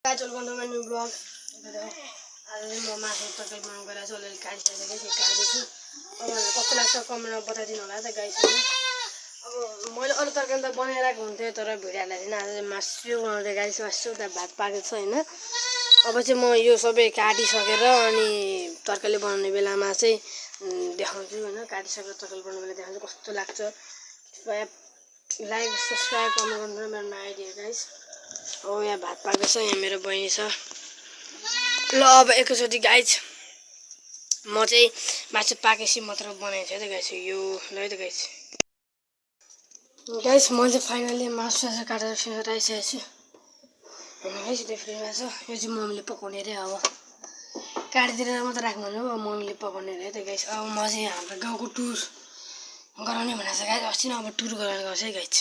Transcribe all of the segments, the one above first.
Guys, welcome to my new vlog. आज म मासु तर्कारी बनाउनु गइरहेको छु अलिअलि काटिसकेको छु काट्दैछु तपाईँहरूलाई कस्तो लाग्छ कमेन्टमा बताइदिनु होला त गाइस अब मैले अरू तरकारी त बनाइरहेको हुन्थेँ तर भिडियो हाल्दैन आज मासु बनाउँदै गाइस मासु उता भात पाकेको छ हैन अब चाहिँ म यो सबै काटिसकेर अनि तरकारी बनाउने बेलामा चाहिँ देखाउँछु हैन काटिसकेर तरकारी बनाउने बेला देखाउँछु कस्तो लाग्छ लाइक सब्स्क्राइब कमेन्ट गर्नु मेरो नयाँ आइडिया गाइस अब यहाँ भात पाक्दैछ यहाँ मेरो बहिनी छ ल अब एकैचोटि गाइस म चाहिँ मासु पाकेपछि मात्र बनाएको छु त गाइस यो ल है त गाइस म चाहिँ फाइनली मासु काटेर फिर्न राखिसकेको छु हैन गाइस त्यो फ्रिजमा छ यो चाहिँ मम्मीले पकाउने रे अब काटिदिएर मात्र राख्नु हो अब मम्मीले पकाउने रे त गाइस अब म चाहिँ हाम्रो गाउँको टुर गराउने भनेको छ गाइस अस्ति नै अब टुर गराउने गर्छ है गाइस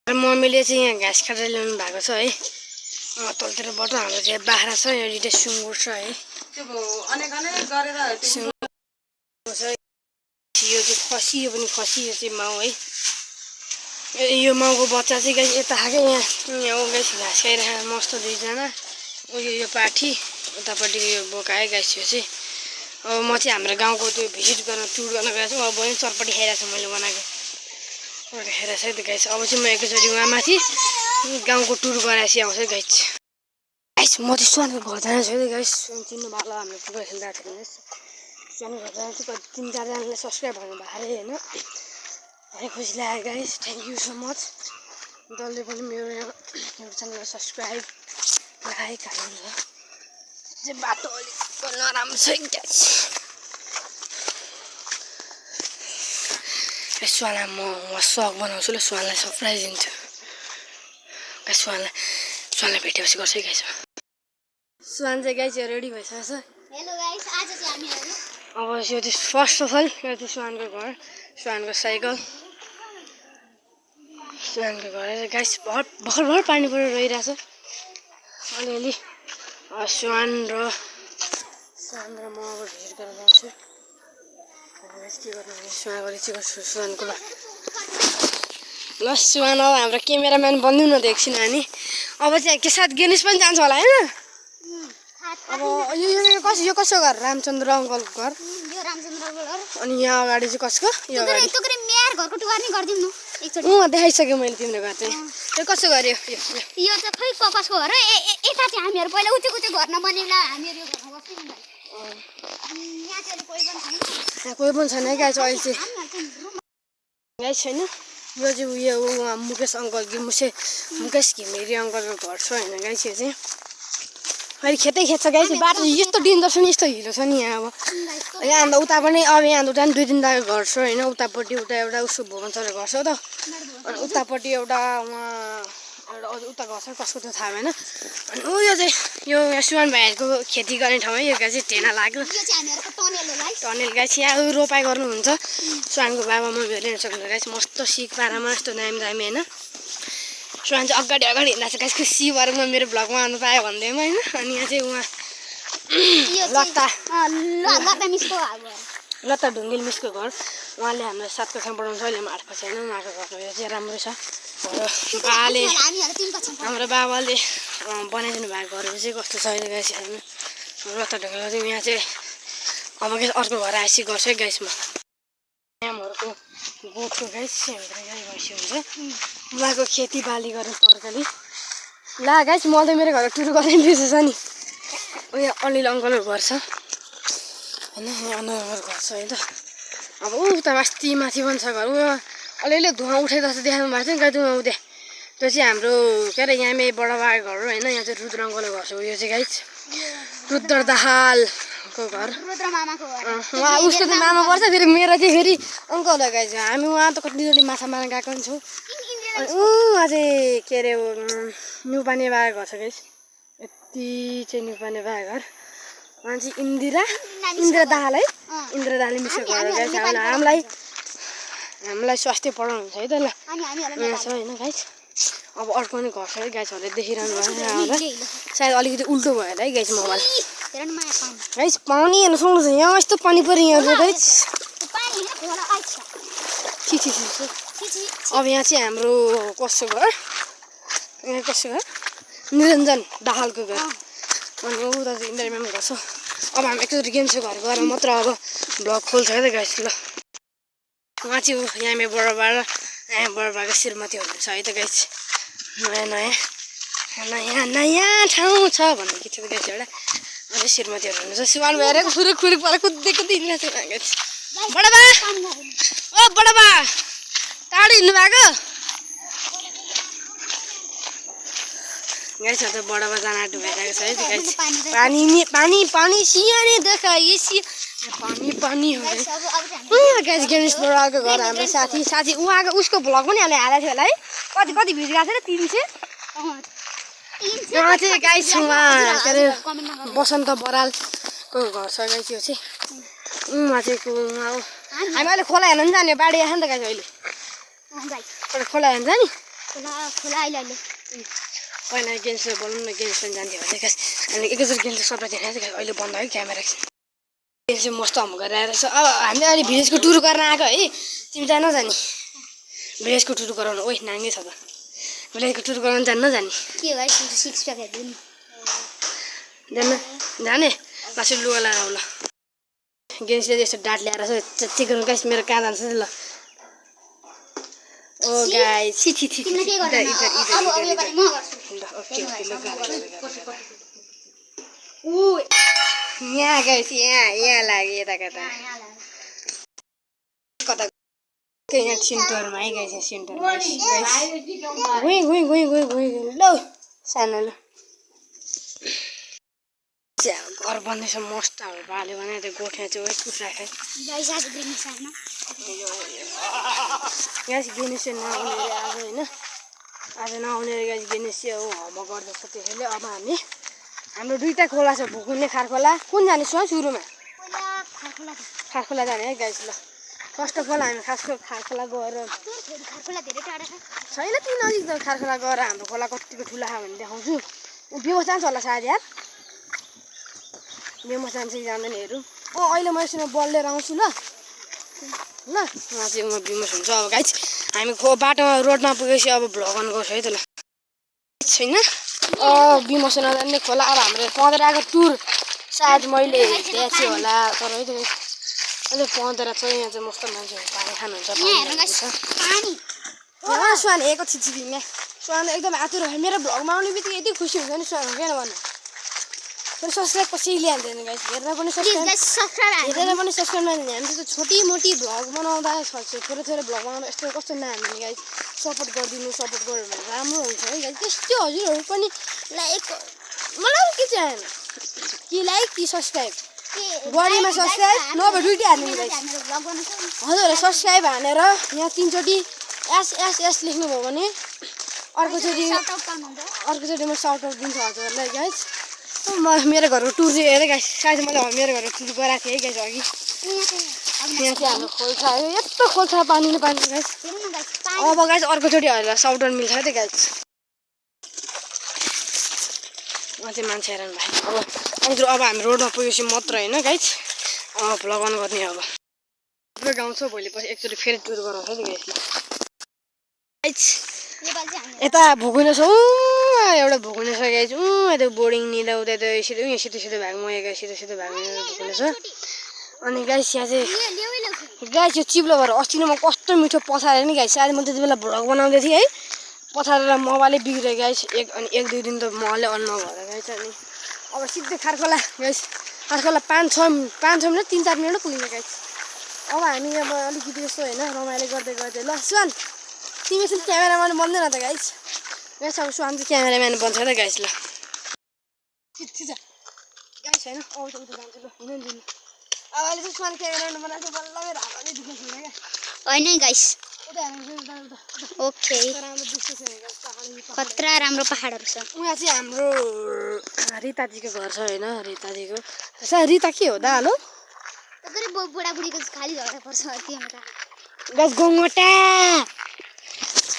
मम्मीले चाहिँ यहाँ घाँस काटेर ल्याउनु भएको छ है तलतिरबाट हाम्रो चाहिँ बाख्रा छ यहाँ दुईटा सुँगुर छ है यो चाहिँ खसी यो पनि खसी यो चाहिँ माउ है यो माउको बच्चा चाहिँ गाइस यता खाके यहाँ गाइस घाँस खाइरहेको मस्त दुईजना यो पाठी उतापट्टि यो बोका है गाइस यो चाहिँ अब म चाहिँ हाम्रो गाउँको त्यो भिजिट गर्न टुर गर्न गएको छु अब बहिनी चरपट्टि खाइरहेको छ मैले बनाएको हेरेछ है त गाइस अब चाहिँ म एकैचोटि उहाँ माथि गाउँको टुर गराएपछि आउँछ गाइस म चाहिँ सुहानको घर जान्छु है गाइस चिन्नु भएको हाम्रो फुटबल खेल्दा थियो भने सुहानको घर जान्छु कति 3-4जनाले सब्सक्राइब गर्नु भएको अरे होइन धेरै खुसी लाग्यो guys thank you so much जसले पनि मेरो च्यानललाई सब्सक्राइब लाइक हाल्नुहुन्छ चाहिँ बाटो अलिक नराम्रो छ गाइस सुहानलाई म सक बनाउँछु ल सुहानलाई सरप्राइज दिन्छु सुहानलाई भेटेपछि गर्छु है गाइस सुहान चाहिँ गाइस रेडी भइसकेको छ हेलो गाइस आज चाहिँ हामीहरु अब यो चाहिँ फर्स्ट अफ अल यो चाहिँ सुहानको घर सुहानको साइकल सुहानको घर गाइस भर्खर पानी परेर रहिरहेछ अलिअलि सुहान र म अब भिजिट गर्न जान्छु के गर्नु सुहानको चाहिँ गर्छु सुहानको ल सुहान अब हाम्रो क्यामेराम्यान बन्दिउँ न एकछिन हामी अब चाहिँ के साथ गेनिस पनि जान्छ होला हैन अब यो कसको घर रामचन्द्र अङ्कलको घर यो रामचन्द्र अङ्कल घर अनि यहाँ अगाडि चाहिँ कसको यो अगाडि त्यो मेयर घरको टुर नि गर्दिम न एकचोटी देखाइसके मैले तिम्रो घर चाहिँ यो कसको घर यो चाहिँ खै कसको घर यता चाहिँ हामीहरु पहिला उच्च घर नबनेला हामीहरु यो घरमा बस्छौँ नि यहाँ चाहिँ कोही पनि छैन है गाइस अहिले चाहिँ गाइस छैन यो चाहिँ उयो मुकेश अङ्कल मुकेश घिमिरे अङ्कलको घर छ होइन गाइस यो चाहिँ अहिले खेतै खेत छ गाइस बाटो यस्तो डेन्जर छ नि यस्तो हिलो छ नि यहाँ अब यहाँ अन्त उता पनि अब यहाँ उता पनि 2-3 दाको घर छ होइन उतापट्टि उता एउटा उसको भुवन सरको घर छ त अनि उतापट्टि एउटा उहाँ एउटा उता घर छ कसको त्यो थाहा भएन अनि यो चाहिँ यो सुहान भाइहरूको खेती गर्ने ठाउँ है यो चाहिँ टेना लाग्यो टनेल गाइस यहाँ रोपाइ गर्नुहुन्छ सुहानको बाबा मम्मीहरूले हेर्न सक्नुहुन्छ गाइस मस्त सिक पारामा यस्तो दामी होइन सुहान चाहिँ अगाडि हिँड्दा चाहिँ गाइस खुसी भएर म मेरो भ्लगमा आउनु पाएँ भन्दैमा होइन अनि यहाँ चाहिँ उहाँ लत्ता ढुङ्गेल मिसको घर उहाँले हामीलाई 7 कक्षामा पढाउँछ अहिले 8 कक्षा होइन उहाँको घरमा यो चाहिँ राम्रो छ हाम्रो बाबाले बनाइदिनु भएको घरहरू चाहिँ कस्तो छ अहिले गाइस होइन लत्ता ढुङ्गेल चाहिँ यहाँ चाहिँ अब गाइस अर्को घर आएपछि गर्छु है गाइस म हामीहरूको गोठको गाइस हाम्रो गाई भैँसी हुन्छ उहाँको खेतीबाली गर्ने तरकारी ला गाइस म त मेरो घर टुर गर्ने बिर्सेछ नि उयो अनिल अङ्कलको घर छ होइन यहाँ अनिल घर छ है त अब उता माथि पनि छ घर उयो अलिअलि धुवा उठे जस्तो देखाउनु भएको थियो नि गाई उता त्यो चाहिँ हाम्रो के अरे यहाँ मेरो बडाबाको घर हो होइन यहाँ चाहिँ रुद्र अङ्कलको घर छ यो चाहिँ गाइस रुद्र दाहालको घर उहाँ उसको त मामा पर्छ फेरि मेरो चाहिँ फेरि अङ्कल हो गाइस हामी उहाँ त कतिचोटि माछा मार्न गएको पनि छौँ अनि उहाँ चाहिँ के अरे न्युपाने बाको घर छ गाइस यति चाहिँ न्युपाने बाको घर उहाँ चाहिँ इन्द्र दाहाल है इन्द्र दाहालले मिसको घर हो गाइस हामीलाई स्वास्थ्य पढाउनुहुन्छ है त ल यहाँ छ होइन गाइस अब अर्को पनि घर छ है गाइसहरूले देखिरहनु भयो होला सायद अलिकति उल्टो भयो होला है गाइस मोबाइल गाइस पानी हेर्नु सक्नुहुन्छ यहाँ यस्तो पानी पऱ्यो यहाँ गाइस अब यहाँ चाहिँ हाम्रो कसको घर यहाँ कसको घर निरञ्जन दाहालको घर अनि उता चाहिँ इन्द्र म्याम घर छ अब हामी एकचोटि गेम्सको घर गएर मात्र अब भ्लग खोल्छ है त गाइस ल उहाँ चाहिँ यहाँ बडाबाको श्रीमती हुनुहुन्छ है त गाइस नयाँ ठाउँ छ भन्ने गीत छ गाइस एउटा अनि श्रीमतीहरू हुनुहुन्छ शिवान भएर खुरुक पर कुदेको दिइरहेको छ गाइस बडाबा ओ बडाबा टाढो हिँड्नु भएको गाइस त बडाबा जान आँट्नु भइरहेको छ है त गाइस पानी सियाने देखाइसी पानी हो गाइस गेम्स बडाको घर हाम्रो साथी उहाँको उसको भ्लग पनि हालेको थियो होला है कति भिड गएको थियो 300 यहाँ चाहिँ गाइस उहाँ के अरे बसन्त बरालको घर छ गाइस यो चाहिँ उहाँ चाहिँ हामी अहिले खोला हेर्नु पनि जाने बाढी आयो नि त गाइस अहिले खोला हेर्नु जाने पहिला गेम्स बोल्नु न गेम्स पनि जान्थ्यो भने गाइस अनि एकैचोटि गेम्स सबै देखाएको थियो अहिले बन्द है क्यामेरा गेम्स चाहिँ मस्त हम गरेर आएर छ अब हामीले अहिले भिलेजको टुर गर्न आएको है तिमी जान नजाने भिलेजको टुर गराउनु ओइ नाङ्गे छ त भिलेजको टुर गराउनु जान्न जाने के गाइस 6 प्याक हेर्दिनु जाने मासु लुगा लगाएर ल गेम्सले यस्तो डाट ल्याएर छ चेक गर्नु गाइस मेरो कहाँ जान्छ ल ओ गाइस छि तिमीले के गर्नु अब यो पानी म गर्छु ओ यहाँ गाइस यहाँ लाग्यो यता कता यहाँ सिन्टरमा है गाइस सिन्टरमा गुइ ल सानो ल घर बन्दैछ मस्त हाम्रो बाले भने त्यो गोठ्या चाहिँ ओइ कुखुरा खाइ गाइस गेनिस नआउने रे आज होइन आज नआउने रे गाइस गेनिस चाहिँ होमवर्क गर्दैछ त्यसैले अब हाम्रो दुईटा खोला छ भुकुने खारखोला कुन जाने सुरुमा खारखोला जाने है गाइस ल फर्स्ट अफ अल हामी खारखोला गएर खारखोला धेरै टाढा छैन ती नजिक त खारखोला गएर हाम्रो खोला कतिको ठुला छ भने देखाउँछु बेमो जान्छ होला सायद यार बेमो जान्छ कि जाँदैन हेरौँ अहिले म यसमा बल लिएर आउँछु ल उहाँ चाहिँ उहाँ बिमोस हुन्छ अब गाइस हामी बाटोमा रोडमा पुगेपछि अब भ्लग अन गर्छु है त ल छैन बिमोस नजान्ने खोला अब हाम्रो पँधराको टुर सायद मैले देखाएको होला तर है त अहिले पँधरा छ यहाँ चाहिँ मस्त मान्छेहरू पानी खानुहुन्छ सुहान हेको छिचिपी यहाँ सुहान एकदम आतुर भयो मेरो भ्लगमा आउने बित्तिकै यति खुसी हुन्छ नि सुहान किन भन्नु मेरो सब्सक्राइब पछि ल्याइहाल्दैन गाइस हेरेर पनि सब्सक्राइब नहाल्ने हामी त छोटी मोटी भ्लग बनाउँदा थोरै भ्लग बनाउँदा यस्तो कस्तो नहाल्ने गाइस सपोर्ट गरिदिनु सपोर्ट गर्यो भने राम्रो हुन्छ है गाइस त्यस्तो हजुरहरू पनि लाइक मलाई के चाहिएन कि लाइक कि सब्सक्राइब बडीमा सब्सक्राइब नभए दुइटै हाल्नु गाइस हजुरहरूले सब्सक्राइब हानेर यहाँ 3 चोटि एस लेख्नुभयो भने अर्कोचोटि म साउट आउट दिन्छु हजुरहरूलाई गाइस मेरो घरको टुर चाहिँ हेरेँ गाइस सायद मैले मेरो घरको टुर गराएको थिएँ है गाइस अघि यहाँ चाहिँ हाम्रो खोल्सा आयो यस्तो खोल्सा पानी गाइस अब गाइस अर्कोचोटि हजुरलाई साउट आउट मिल्छ है त गाइस उहाँ चाहिँ मान्छे हेरनु भयो अब हामी रोडमा पुगेपछि मात्र होइन गाइस भ्लग अन गर्ने अब थुप्रो गाउँ छ भोलि पछि एकचोटि फेरि टुर गराउँछ नि गाइस यता भुकुने छ एउटा भुकुने छ गाइस यता बोर्डिङ निदा उता त सिधै भाग म यहाँ सिधै भाग भुकुने छ अनि गाइस यहाँ चाहिँ गाइस यो चिप्लो भएर अस्ति नै म कस्तो मिठो पछारेँ नि गाइस सायद म त्यति बेला भ्लग बनाउँदै थिएँ है पछारेर मोबाइलै बिग्रियो गाइस एक दुई दिन त मोबाइलै अन नभएर गाइस अनि अब सिधै खारखोला गाइस खारखोला 5-6 मिनट 3-4 मिनट पुगिन्छ गाइस अब हामी अब अलिकति यस्तो होइन रमाइलो गर्दै ल सुहान तिमी चाहिँ क्यामेराम्यान बन्दैन त गाइस अब सुहान चाहिँ क्यामेराम्यान बन्छ त गाइस ल गाइस होइन उता जान्छु ल हिँड्नु दिनु अब अहिले चाहिँ सुहान क्यामेराम्यान बनाएको बल्ल मेरो हातले दुख्नु छैन क्या होइन गाइस ओके कत्रा राम्रो पहाडहरू छ उहाँ चाहिँ हाम्रो रिताजीको घर छ होइन रिताजीको रिता के हो दा हेलो बुढाबुढीको खाली झगडा पर्छ गाइस गङ्गटा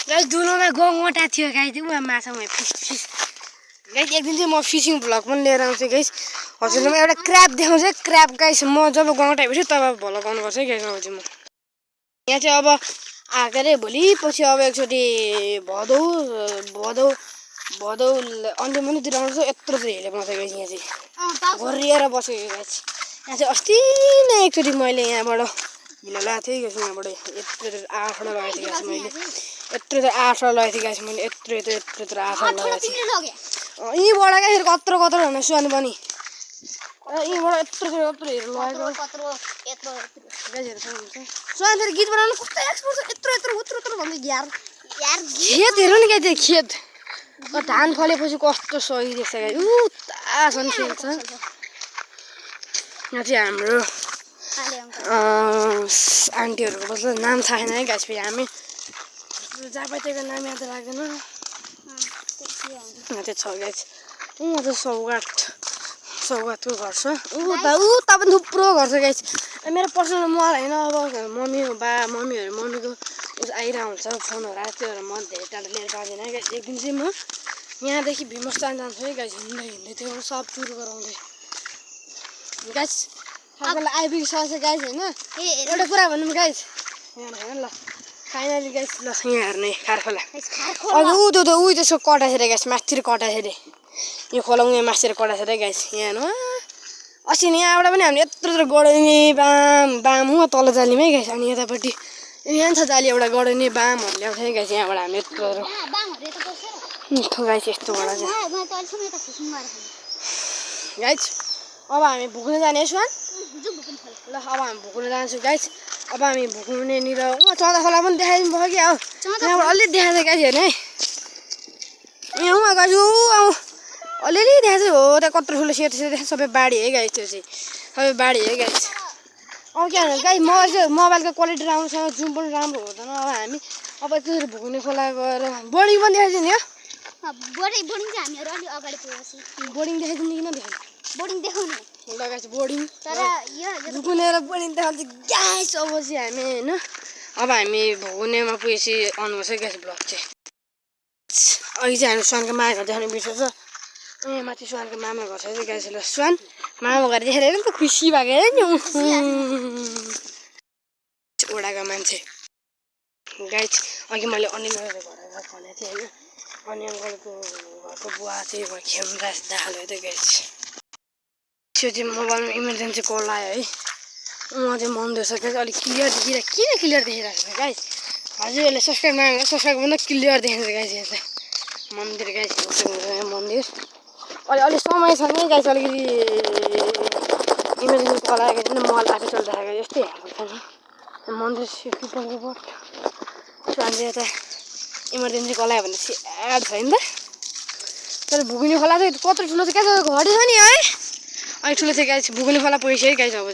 गाइस दुलोमा गङ्गटा थियो गाइस उहाँ माछा उहाँ फिस गाइस एक दिन चाहिँ म फिसिङ भ्लग पनि लिएर आउँछु गाइस हजुरलाई म एउटा क्र्याब देखाउँछु क्र्याब गाइस म जब गङ्गटा भेट्छु तब भ्लग गर्नुपर्छ है गाइस अब चाहिँ म यहाँ चाहिँ अब के अरे भोलि पछि अब एकचोटि भदौ भदौ अन्त्य महिनातिर आउँछ यत्रो चाहिँ हेरेँ म चाहिँ यहाँ चाहिँ घरिएर बसेको गाइस यहाँ चाहिँ अस्ति नै एकचोटि मैले यहाँबाट हिलो लगाएको थिएँ गाइस यहाँबाट यत्रो आठवटा लगाएको थिएँ गाइस मैले यत्रो आठवटा लगाएको थिएँ गाइस मैले यत्रो आठवटा लगाएको थिएँ यहीँबाट क्या फेरि कत्रो भने सुहान पनि यहीँबाट यत्रो हेरेर लगाएको सुहान फेरि गीत बनाउनु कस्तो एक्सपर्ट छ यत्रो भन्दै यार खेत हेर्नु नि क्या त्यो खेत धान फलेपछि कस्तो सही देख्छ क्या तासन खेल्छ यहाँ चाहिँ हाम्रो आन्टीहरूको बस्छ नाम थाहा छैन है गाइस फेरि हामी जापातेको नाम याद लाग्दैन यहाँ चाहिँ छ गाइस यहाँ चाहिँ सौगातको घर छ उता पनि थुप्रो घर छ गाइस मेरो पर्सनल मोबाइल होइन अब मम्मीको उस आइरहेको हुन्छ फोनहरू आएको त्यो भएर म धेरै टाढा लिएर जाँदैन गाइस एक दिन चाहिँ म यहाँदेखि भीमस्थान जान्छु है गाइस हिँड्दै त्यो सब टुर गराउँदै गाइस खालकोलाई आइपुगिसकेको छ गाइस होइन एउटा कुरा भनौँ गाइस यहाँ हेर्नु ल फाइनली गाइस ल यहाँ हेर्ने खारखोला अघि ऊ त्यसको कटाखेरि गाइस माथितिर कटाखेरि यो खोला उयो माथितिर कटाखेरि गाइस यहाँ हेर्नु अस्ति यहाँबाट पनि हामीले यत्रो गडनी बाम हो तल जालीमै गाइस अनि यतापट्टि यहाँ छ जाली एउटा गडनी बामहरू ल्याउँछ है गाइस यहाँबाट हामी यत्रो गाइस यस्तोबाट चाहिँ गाइस अब हामी भुक्न जाने सुहान ल अब हामी भुक्न जान्छौँ गाइस अब हामी भुक्नेनिर चौधा खोला पनि देखाइदिनु भयो क्या हो त्यहाँबाट अलि देखाएको छ गाइस हेर्ने यहाँ उहाँ गाइस अलिअलि देखाएको हो त्यहाँ कत्रो ठुलो सेतो सबै बाढी है गाइस त्यो चाहिँ सबै बाढी है गाइस अब के भन्नु गाइस मोबाइलको क्वालिटी राम्रोसँग जुम पनि राम्रो हुँदैन अब हामी अब त्यसरी भुक्ने खोला गएर बोर्डिङ पनि देखाइदिनु नि बोर्डिङ चाहिँ हामीहरू अलि अगाडि पुगेपछि बोर्डिङ देखाइदिनु कि नदेखाइदिनु बोर्डिङ देखाउने ल गाइस बोर्डिङ तर यो भुकुनेर बोर्डिङ देखाउँछ गाइस अब चाहिँ हामी होइन अब हामी भुकुनेमा पुगेपछि आउनुपर्छ गाइस ब्लग चाहिँ अघि चाहिँ हामी सुहानको मामा घर देखाउने बिर्सेछ यहाँ माथि सुहानको मामा घर छ गाइस ल सुहान मामा घर देखेर हेर नि त खुसी भएको हेर नि ओडाको मान्छे गाइस अघि मैले अनिलको घर भनेको थिएँ होइन अनि अङ्कलको घरको बुवा चाहिँ खेल्नु देखाल्यो त गाइस त्यो चाहिँ मोबाइलमा इमर्जेन्सी कल आयो है उहाँ चाहिँ मन दुख्छ गाइस अलिक क्लियर देखिरहेको किन क्लियर देखिरहेको छ गाइस हजुरहरूले सब्सक्राइब नगरेर सब्सक्राइब गर्दा क्लियर देखिन्छ गाइस यहाँ चाहिँ मन्दिर गाइस यहाँ मन्दिर अलि समय छ नि गाइस अलिकति इमर्जेन्सी कल आएको छैन मोबाइल आफै चलिरहेको यस्तै हेर्नु छ नि मन्दिर पिपलको बोट चाहिँ यता इमर्जेन्सी कल आयो भने स्याड छ नि त तर भुकुने खोला चाहिँ कत्रो ठुलो चाहिँ क्या घडी छ नि है अहिले ठुलो चाहिँ गाइस भुकुने खोला पुगेछ है गाइस अब